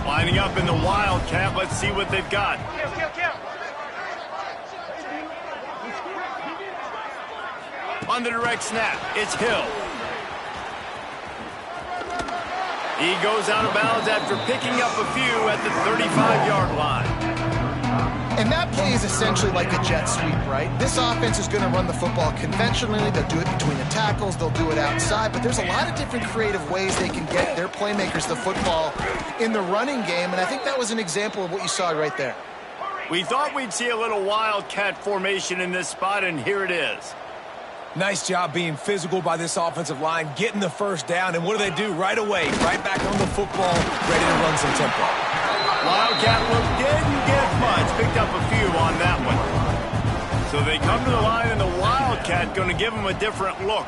Lining up in the Wildcat, let's see what they've got. On the direct snap, it's Hill. He goes out of bounds after picking up a few at the 35-yard line. And that play is essentially like a jet sweep, right? This offense is going to run the football conventionally. They'll do it between the tackles. They'll do it outside. But there's a lot of different creative ways they can get their playmakers the football in the running game. And I think that was an example of what you saw right there. We thought we'd see a little Wildcat formation in this spot, and here it is. Nice job being physical by this offensive line, getting the first down, and what do? Right away, right back on the football, ready to run some tempo. Wildcat look didn't get much, picked up a few on that one. So they come to the line, and the Wildcat going to give them a different look.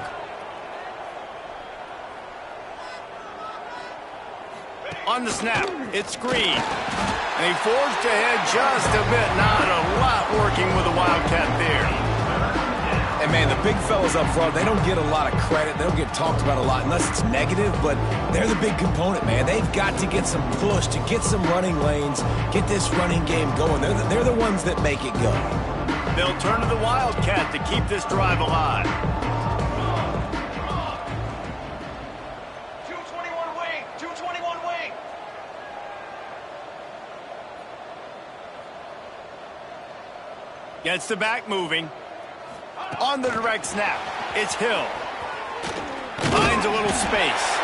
On the snap, it's screen. And he forged ahead just a bit, not a lot working with the Wildcat there. And, man, the big fellas up front, they don't get a lot of credit. They don't get talked about a lot unless it's negative, but they're the big component, man. They've got to get some push, to get some running lanes, get this running game going. They're the ones that make it go. They'll turn to the Wildcat to keep this drive alive. 221 wing, 221 wing. Gets the back moving. On the direct snap, it's Hill. Finds a little space.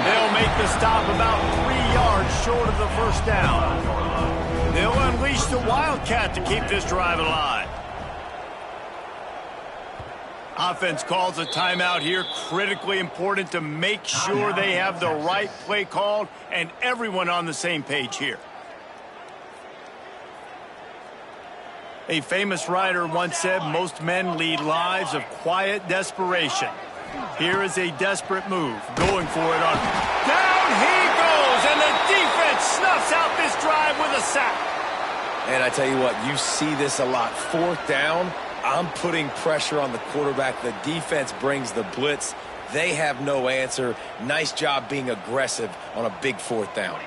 They'll make the stop about 3 yards short of the first down. They'll unleash the Wildcat to keep this drive alive. Offense calls a timeout here. Critically important to make sure they have the right play called and everyone on the same page here. A famous writer once said, most men lead lives of quiet desperation. Here is a desperate move, going for it on. Down he goes, and the defense snuffs out this drive with a sack. And I tell you what, you see this a lot. 4th down, I'm putting pressure on the quarterback. The defense brings the blitz. They have no answer. Nice job being aggressive on a big 4th down.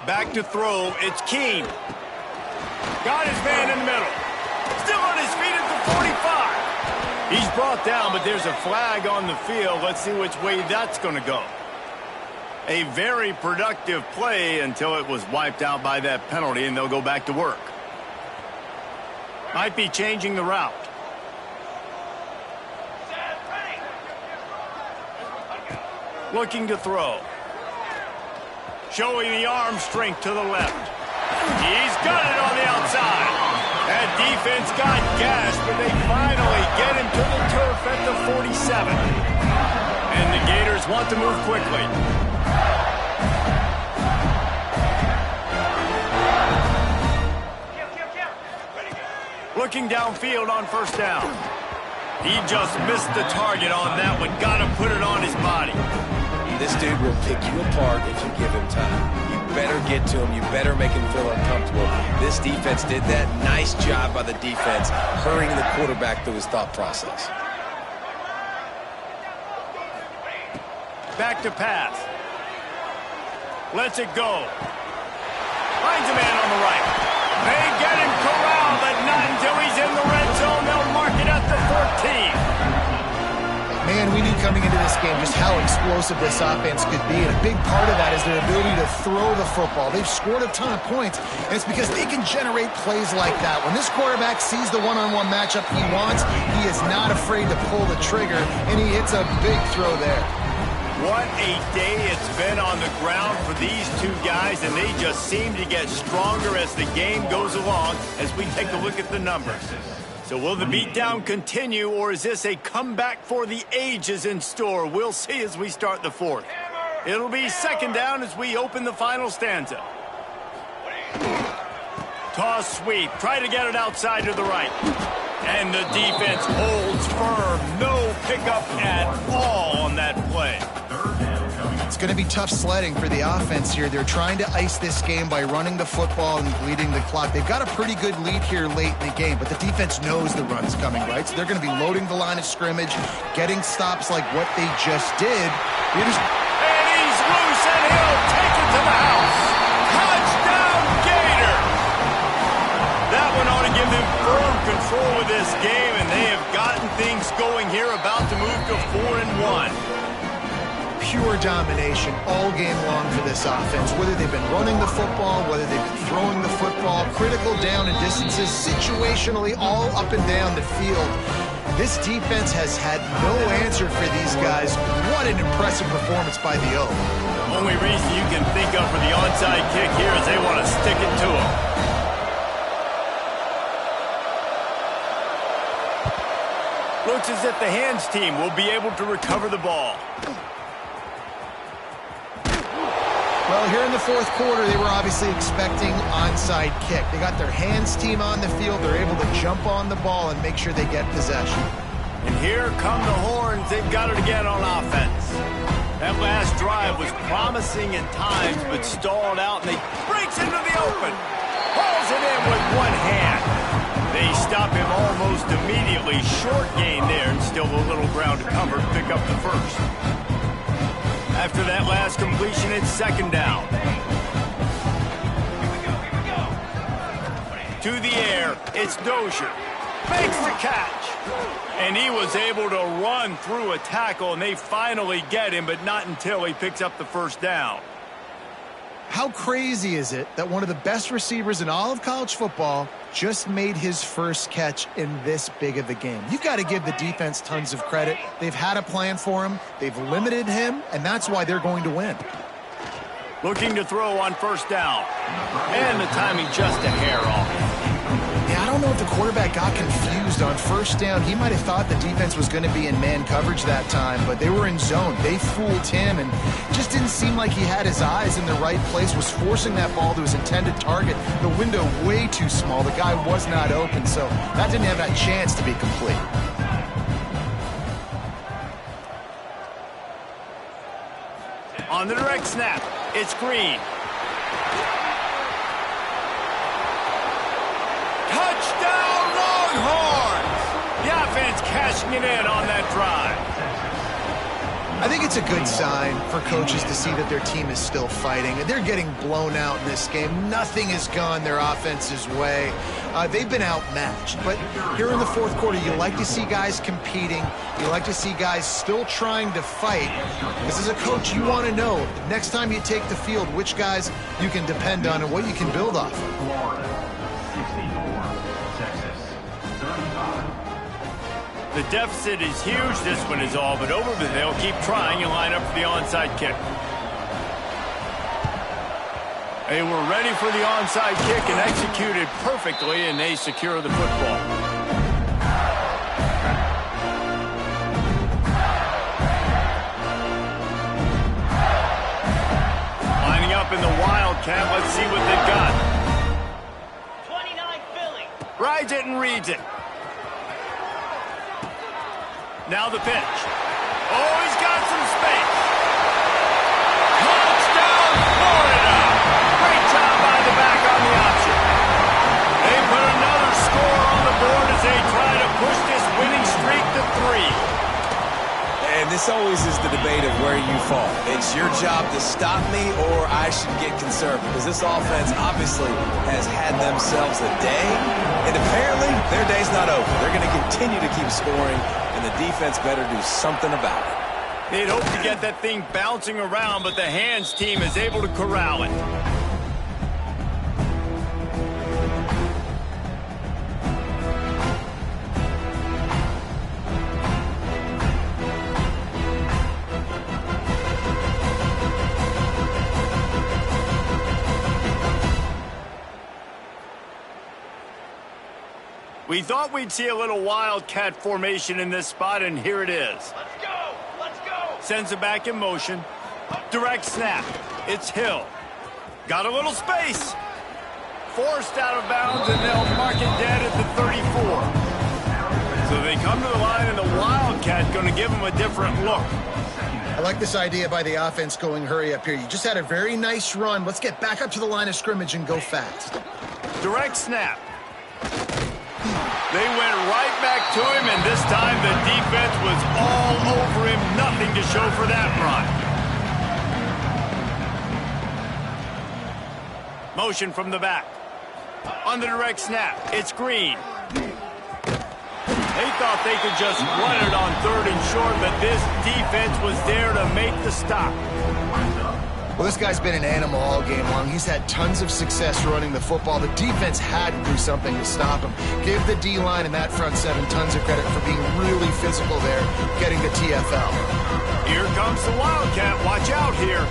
Back to throw, it's Keene. Got his man in the middle. Still on his feet at the 45. He's brought down, but there's a flag on the field. Let's see which way that's going to go. A very productive play until it was wiped out by that penalty, and they'll go back to work. Might be changing the route. Looking to throw. Showing the arm strength to the left. He's got it on the outside. That defense got gashed, but they finally get him to the turf at the 47. And the Gators want to move quickly. Looking downfield on first down. He just missed the target on that one. Got to put it on his body. This dude will pick you apart if you give him time. You better get to him. You better make him feel uncomfortable. This defense did that. Nice job by the defense, hurrying the quarterback through his thought process. Back to pass. Lets it go. Finds a man on the right. They get him corralled, but not until he's in the red zone. They'll mark it at the 14. Man, we knew coming into this game just how explosive this offense could be, and a big part of that is their ability to throw the football. They've scored a ton of points, and it's because they can generate plays like that. When this quarterback sees the one-on-one matchup he wants, he is not afraid to pull the trigger, and he hits a big throw there. What a day it's been on the ground for these two guys, and they just seem to get stronger as the game goes along as we take a look at the numbers. So will the beatdown continue, or is this a comeback for the ages in store? We'll see as we start the fourth. It'll be second down as we open the final stanza. Toss sweep. Try to get it outside to the right. And the defense holds firm. No pickup at all on that play. It's going to be tough sledding for the offense here. They're trying to ice this game by running the football and bleeding the clock. They've got a pretty good lead here late in the game, but the defense knows the run's coming, right? So they're going to be loading the line of scrimmage, getting stops like what they just did. And he's loose, and he'll take it to the house. Touchdown, Gator! That one ought to give them firm control of this game, and they have gotten things going here, about to move to 4-1. Pure domination all game long for this offense. Whether they've been running the football, whether they've been throwing the football, critical down and distances, situationally all up and down the field. This defense has had no answer for these guys. What an impressive performance by the O. The only reason you can think of for the onside kick here is they want to stick it to him. Looks as if the hands team will be able to recover the ball. Well, here in the fourth quarter, they were obviously expecting onside kick. They got their hands team on the field. They're able to jump on the ball and make sure they get possession. And here come the horns. They've got it again on offense. That last drive was promising at times, but stalled out, and they breaks into the open. Hauls it in with one hand. They stop him almost immediately. Short gain there, and still a little ground to cover to pick up the first. After that last completion, it's second down. To the air, it's Dozier. Makes the catch. And he was able to run through a tackle, and they finally get him, but not until he picks up the first down. How crazy is it that one of the best receivers in all of college football just made his first catch in this big of a game? You've got to give the defense tons of credit. They've had a plan for him. They've limited him, and that's why they're going to win. Looking to throw on first down. And the timing just a hair off. Yeah, I don't know if the quarterback got confused on first down. He might have thought the defense was going to be in man coverage that time, but they were in zone. They fooled him, and just didn't seem like he had his eyes in the right place, was forcing that ball to his intended target. The window way too small. The guy was not open, so that didn't have that chance to be complete. On the direct snap, it's Green. Touchdown, Longhorns! The offense cashing it in on that drive. I think it's a good sign for coaches to see that their team is still fighting. They're getting blown out in this game. Nothing has gone their offense's way. They've been outmatched. But here in the fourth quarter, you like to see guys competing. You like to see guys still trying to fight. Because as a coach, you want to know, next time you take the field, which guys you can depend on and what you can build off of. The deficit is huge. This one is all but over, but they'll keep trying and line up for the onside kick. They were ready for the onside kick and executed perfectly, and they secure the football. Lining up in the Wildcat. Let's see what they've got. 29 Philly. Rides it and reads it. Now the pitch. Oh, he's got some space. Touchdown, Florida! Great job by the back on the option. They put another score on the board as they try to push this winning streak to 3. And this always is the debate of where you fall. It's your job to stop me, or I should get concerned, because this offense obviously has had themselves a day, and apparently their day's not over. They're going to continue to keep scoring, and the defense better do something about it. They'd hope to get that thing bouncing around, but the hands team is able to corral it. We thought we'd see a little Wildcat formation in this spot, and here it is. Let's go! Let's go! Sends it back in motion. Direct snap. It's Hill. Got a little space. Forced out of bounds, and they'll mark it dead at the 34. So they come to the line, and the Wildcat going to give them a different look. I like this idea by the offense going hurry up here. You just had a very nice run. Let's get back up to the line of scrimmage and go fast. Direct snap. They went right back to him, and this time the defense was all over him. Nothing to show for that run. Motion from the back. On the direct snap, it's Green. They thought they could just run it on 3rd and short, but this defense was there to make the stop. Well, this guy's been an animal all game long. He's had tons of success running the football. The defense had to do something to stop him. Give the D-line and that front seven tons of credit for being really physical there, getting the TFL. Here comes the Wildcat. Watch out here.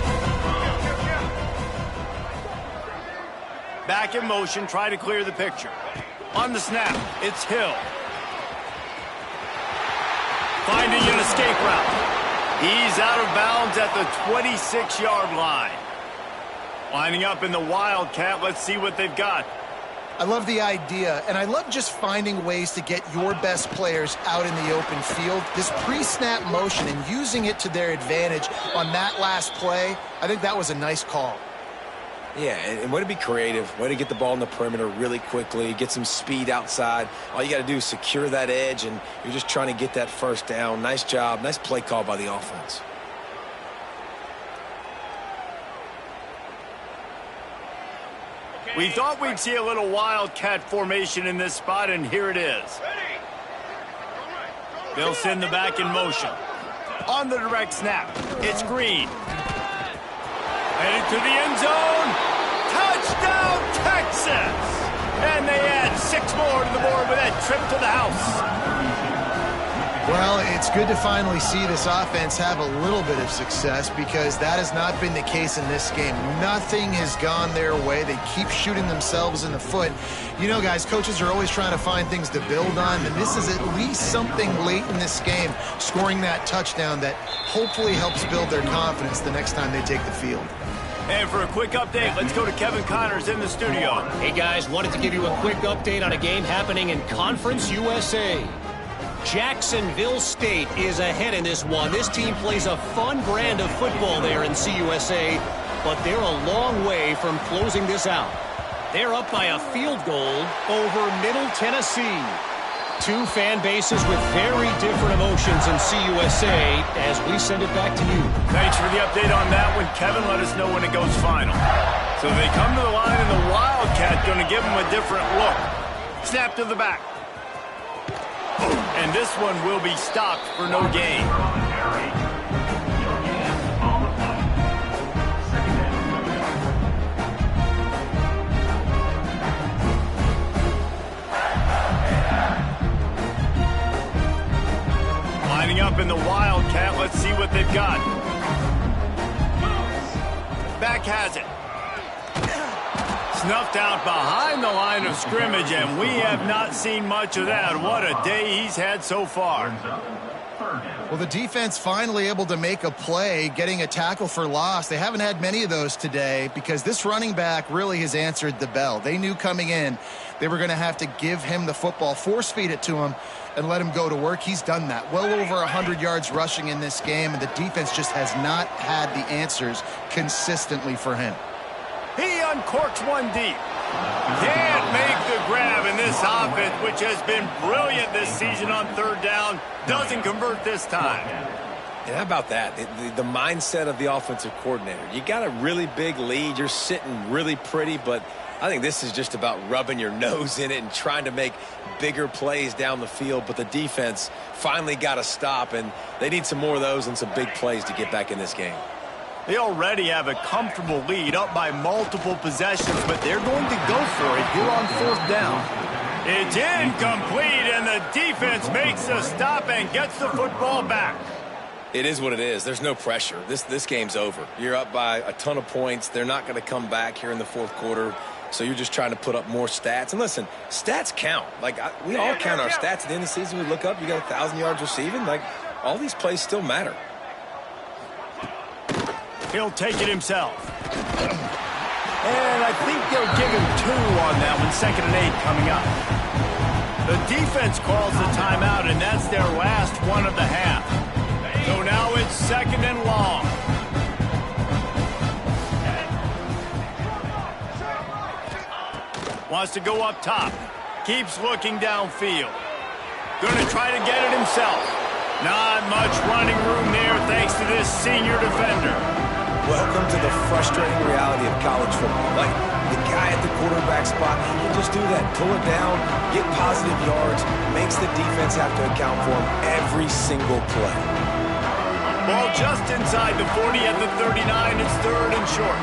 Back in motion, try to clear the picture. On the snap, it's Hill. Finding an escape route. He's out of bounds at the 26-yard line. Lining up in the Wildcat. Let's see what they've got. I love the idea, and I love just finding ways to get your best players out in the open field. This pre-snap motion and using it to their advantage on that last play, I think that was a nice call. Yeah, and way to be creative, way to get the ball in the perimeter really quickly, get some speed outside. All you got to do is secure that edge, and you're just trying to get that first down. Nice job, nice play call by the offense. We thought we'd see a little Wildcat formation in this spot, and here it is. They'll send the back in motion. On the direct snap, it's Green. Headed to the end zone. Touchdown, Texas! And they add 6 more to the board with that trip to the house. Well, it's good to finally see this offense have a little bit of success, because that has not been the case in this game. Nothing has gone their way. They keep shooting themselves in the foot. You know, guys, coaches are always trying to find things to build on, and this is at least something late in this game, scoring that touchdown that hopefully helps build their confidence the next time they take the field. And for a quick update, let's go to Kevin Connors in the studio. Hey, guys, wanted to give you a quick update on a game happening in Conference USA. Jacksonville State is ahead in this one. This team plays a fun brand of football there in CUSA, but they're a long way from closing this out. They're up by a field goal over Middle Tennessee. Two fan bases with very different emotions in CUSA as we send it back to you. Thanks for the update on that one, Kevin. Let us know when it goes final. So they come to the line, and the Wildcat going to give them a different look. Snap to the back. And this one will be stopped for no gain. Lining up in the Wildcat. Let's see what they've got. Back has it. Snuffed out behind the line of scrimmage, and we have not seen much of that. What a day he's had so far. Well, the defense finally able to make a play, getting a tackle for loss. They haven't had many of those today because this running back really has answered the bell. They knew coming in they were going to have to give him the football, force feed it to him, and let him go to work. He's done that. Well over 100 yards rushing in this game, and the defense just has not had the answers consistently for him. He uncorks one deep. Can't make the grab in this offense, which has been brilliant this season on third down. Doesn't convert this time. Yeah, how about that? The mindset of the offensive coordinator. You got a really big lead. You're sitting really pretty, but I think this is just about rubbing your nose in it and trying to make bigger plays down the field. But the defense finally got a stop, and they need some more of those and some big plays to get back in this game. They already have a comfortable lead up by multiple possessions, but they're going to go for it here on fourth down. It's incomplete, and the defense makes a stop and gets the football back. It is what it is. There's no pressure. This game's over. You're up by a ton of points. They're not going to come back here in the fourth quarter, so you're just trying to put up more stats. And listen, stats count. We all count our stats at the end of the season. We look up, you got 1,000 yards receiving. All these plays still matter. He'll take it himself. And I think they'll give him 2 on that one. 2nd and 8 coming up. The defense calls the timeout, and that's their last one of the half. So now it's 2nd and long. Wants to go up top. Keeps looking downfield. Going to try to get it himself. Not much running room there thanks to this senior defender. Welcome to the frustrating reality of college football. The guy at the quarterback spot, he can just do that. Pull it down, get positive yards, makes the defense have to account for him every single play. Ball just inside the 40 at the 39. It's 3rd and short.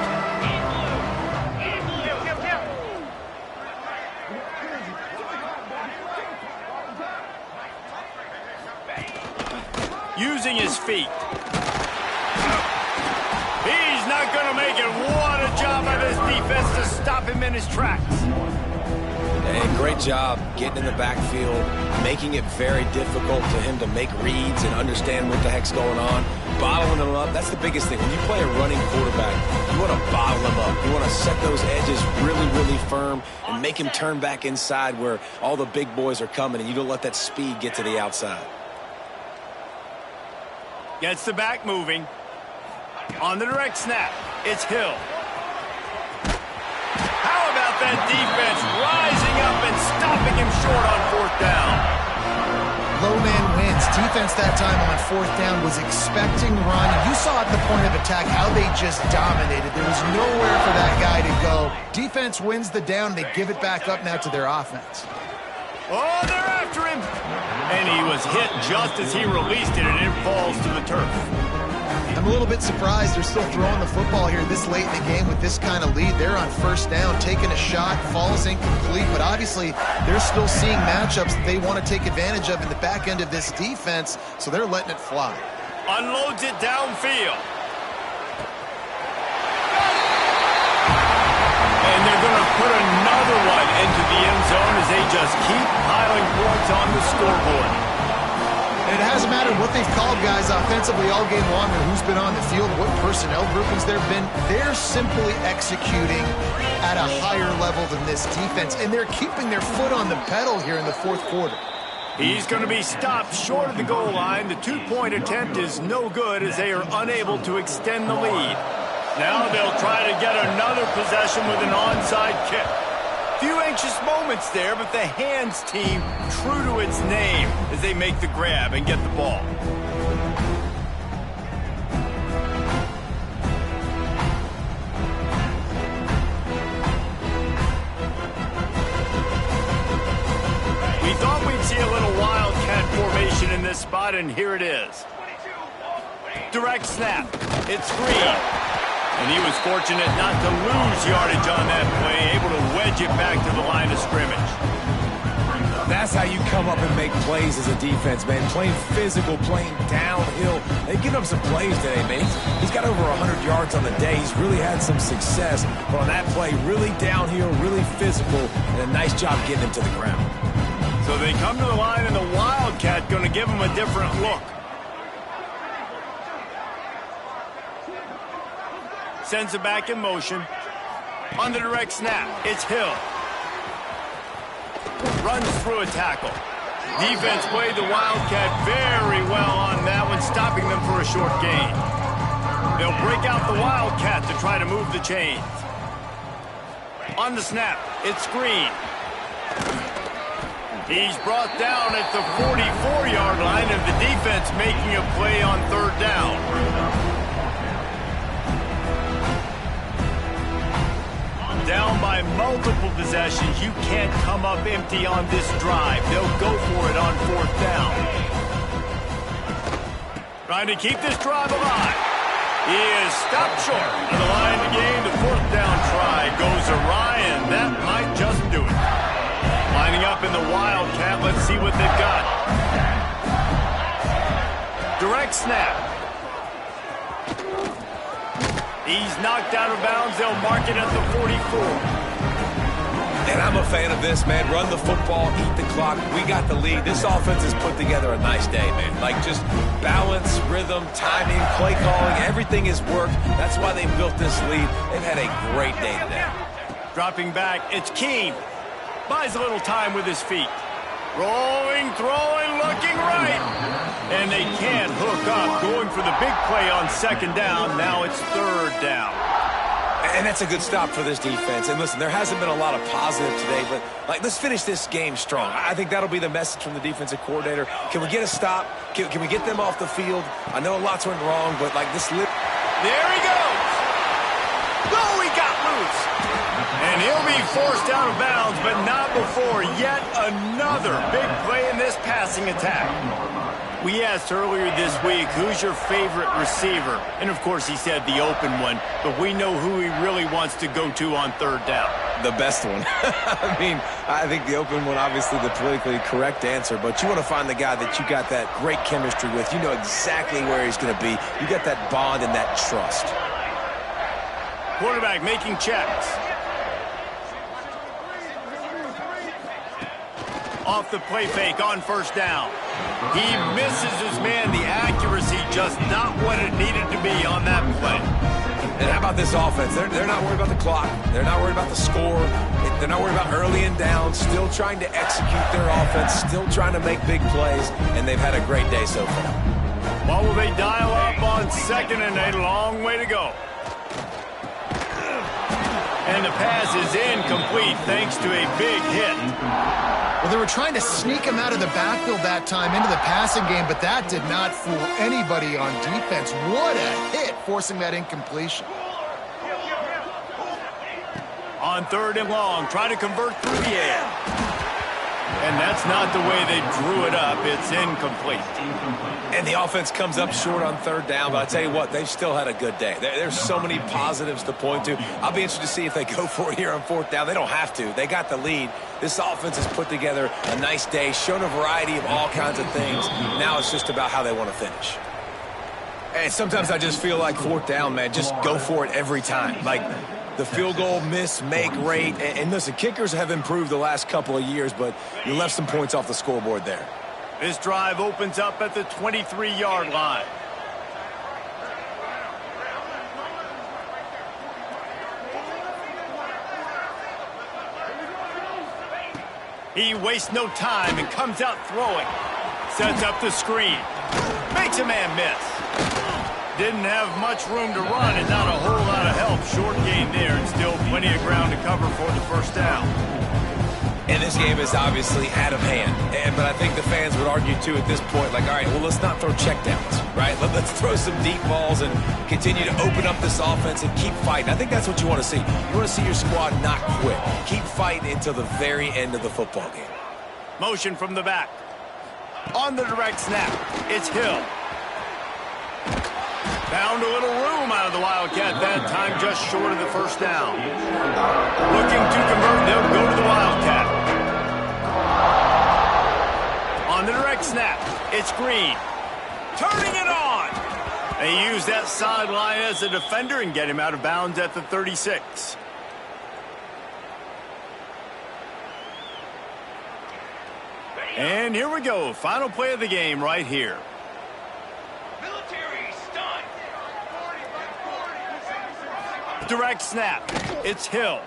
Using his feet. He's not going to make it. What a job by this defense to stop him in his tracks. Hey, great job getting in the backfield, making it very difficult for him to make reads and understand what the heck's going on. Bottling him up, that's the biggest thing. When you play a running quarterback, you want to bottle him up. You want to set those edges really, really firm and make him turn back inside where all the big boys are coming, and you don't let that speed get to the outside. Gets the back moving. On the direct snap, it's Hill. How about that defense rising up and stopping him short on 4th down? Low man wins. Defense that time on 4th down was expecting run. You saw at the point of attack how they just dominated. There was nowhere for that guy to go. Defense wins the down. They give it back up now to their offense. Oh, they're after him. And he was hit just as he released it, and it falls to the turf. I'm a little bit surprised they're still throwing the football here this late in the game with this kind of lead. They're on 1st down, taking a shot, falls incomplete, but obviously they're still seeing matchups that they want to take advantage of in the back end of this defense, so they're letting it fly. Unloads it downfield. And they're going to put another one into the end zone as they just keep piling points on the scoreboard. And it hasn't mattered what they've called guys offensively all game long or who's been on the field, what personnel groupings there have been. They're simply executing at a higher level than this defense, and they're keeping their foot on the pedal here in the 4th quarter. He's going to be stopped short of the goal line. The 2-point attempt is no good as they are unable to extend the lead. Now they'll try to get another possession with an onside kick. Few anxious moments there, but the hands team true to its name as they make the grab and get the ball. We thought we'd see a little wildcat formation in this spot, and here it is. Direct snap. It's Green. And he was fortunate not to lose yardage on that play, able to wedge it back to the line of scrimmage. That's how you come up and make plays as a defense, man. Playing physical, playing downhill. They've given up some plays today, man. He's got over 100 yards on the day. He's really had some success. But on that play, really downhill, really physical, and a nice job getting him to the ground. So they come to the line, and the Wildcat going to give him a different look. Sends it back in motion. On the direct snap, it's Hill. Runs through a tackle. Defense played the Wildcat very well on that one, stopping them for a short gain. They'll break out the Wildcat to try to move the chains. On the snap, it's Green. He's brought down at the 44-yard line of the defense, making a play on third down. Down by multiple possessions. You can't come up empty on this drive. They'll go for it on fourth down. Trying to keep this drive alive. He is stopped short of the line to gain. The fourth down try goes awry, and that might just do it. Lining up in the Wildcat. Let's see what they've got. Direct snap. He's knocked out of bounds. They'll mark it at the 44. And I'm a fan of this, man. Run the football, eat the clock. We got the lead. This offense has put together a nice day, man. Like, just balance, rhythm, timing, play calling. Everything has worked. That's why they built this lead. They've had a great day today. Dropping back, it's Keene. Buys a little time with his feet. Rolling, throwing, looking right. And they can't hook up. Going for the big play on second down. Now it's third down. And that's a good stop for this defense. And listen, there hasn't been a lot of positive today, but like, let's finish this game strong. I think that'll be the message from the defensive coordinator. Can we get a stop? Can we get them off the field? I know lots went wrong, but like this lip. There he goes. Oh, he got loose. And he'll be forced out of bounds, but not before yet another big play in this passing attack. We asked earlier this week, who's your favorite receiver? And, of course, he said the open one, but we know who he really wants to go to on third down. The best one. I mean, I think the open one, obviously the politically correct answer, but you want to find the guy that you got that great chemistry with. You know exactly where he's going to be. You got that bond and that trust. Quarterback making checks. Off the play fake on first down. He misses his man. The accuracy just not what it needed to be on that play. And how about this offense? They're not worried about the clock. They're not worried about the score. They're not worried about early and down. Still trying to execute their offense. Still trying to make big plays. And they've had a great day so far. What will they dial up on second and a long way to go? And the pass is incomplete thanks to a big hit. Well, they were trying to sneak him out of the backfield that time into the passing game, but that did not fool anybody on defense. What a hit, forcing that incompletion. On third and long, try to convert through the air. And that's not the way they drew it up. It's incomplete. And the offense comes up short on third down, but I tell you what, they've still had a good day. There's so many positives to point to. I'll be interested to see if they go for it here on fourth down. They don't have to. They got the lead. This offense has put together a nice day, shown a variety of all kinds of things. Now it's just about how they want to finish. And sometimes I just feel like fourth down, man, just go for it every time. Like, the field goal miss, make rate. And listen, kickers have improved the last couple of years, but you left some points off the scoreboard there. This drive opens up at the 23-yard line. He wastes no time and comes out throwing. Sets up the screen. Makes a man miss. Didn't have much room to run and not a whole lot of help. Short gain there and still plenty of ground to cover for the first down. And this game is obviously out of hand. But I think the fans would argue, too, at this point, like, all right, well, let's not throw checkdowns, right? Let's throw some deep balls and continue to open up this offense and keep fighting. I think that's what you want to see. You want to see your squad not quit. Keep fighting until the very end of the football game. Motion from the back. On the direct snap, it's Hill. Found a little room out of the Wildcat that time, just short of the first down. Looking to convert, they'll go to the Wildcat. snap. It's Green. Turning it on. They use that sideline as a defender and get him out of bounds at the 36. And here we go. Final play of the game right here. Military stunt. Direct snap. It's Hill.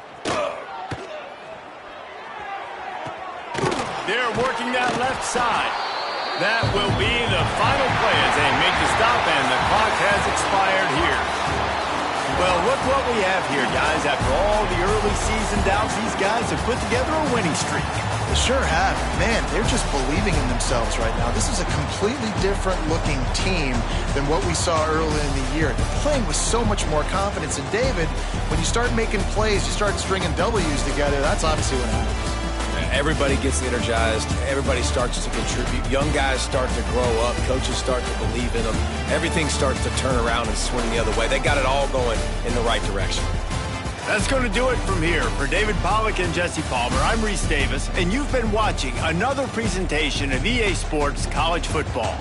They're working that left side. That will be the final play as they make the stop, and the clock has expired here. Well, look what we have here, guys. After all the early season doubts, these guys have put together a winning streak. They sure have. Man, they're just believing in themselves right now. This is a completely different looking team than what we saw early in the year. They're playing with so much more confidence. And David, when you start making plays, you start stringing W's together, that's obviously what happens. Everybody gets energized. Everybody starts to contribute. Young guys start to grow up. Coaches start to believe in them. Everything starts to turn around and swing the other way. They got it all going in the right direction. That's going to do it from here. For David Pollack and Jesse Palmer, I'm Reese Davis, and you've been watching another presentation of EA Sports College Football.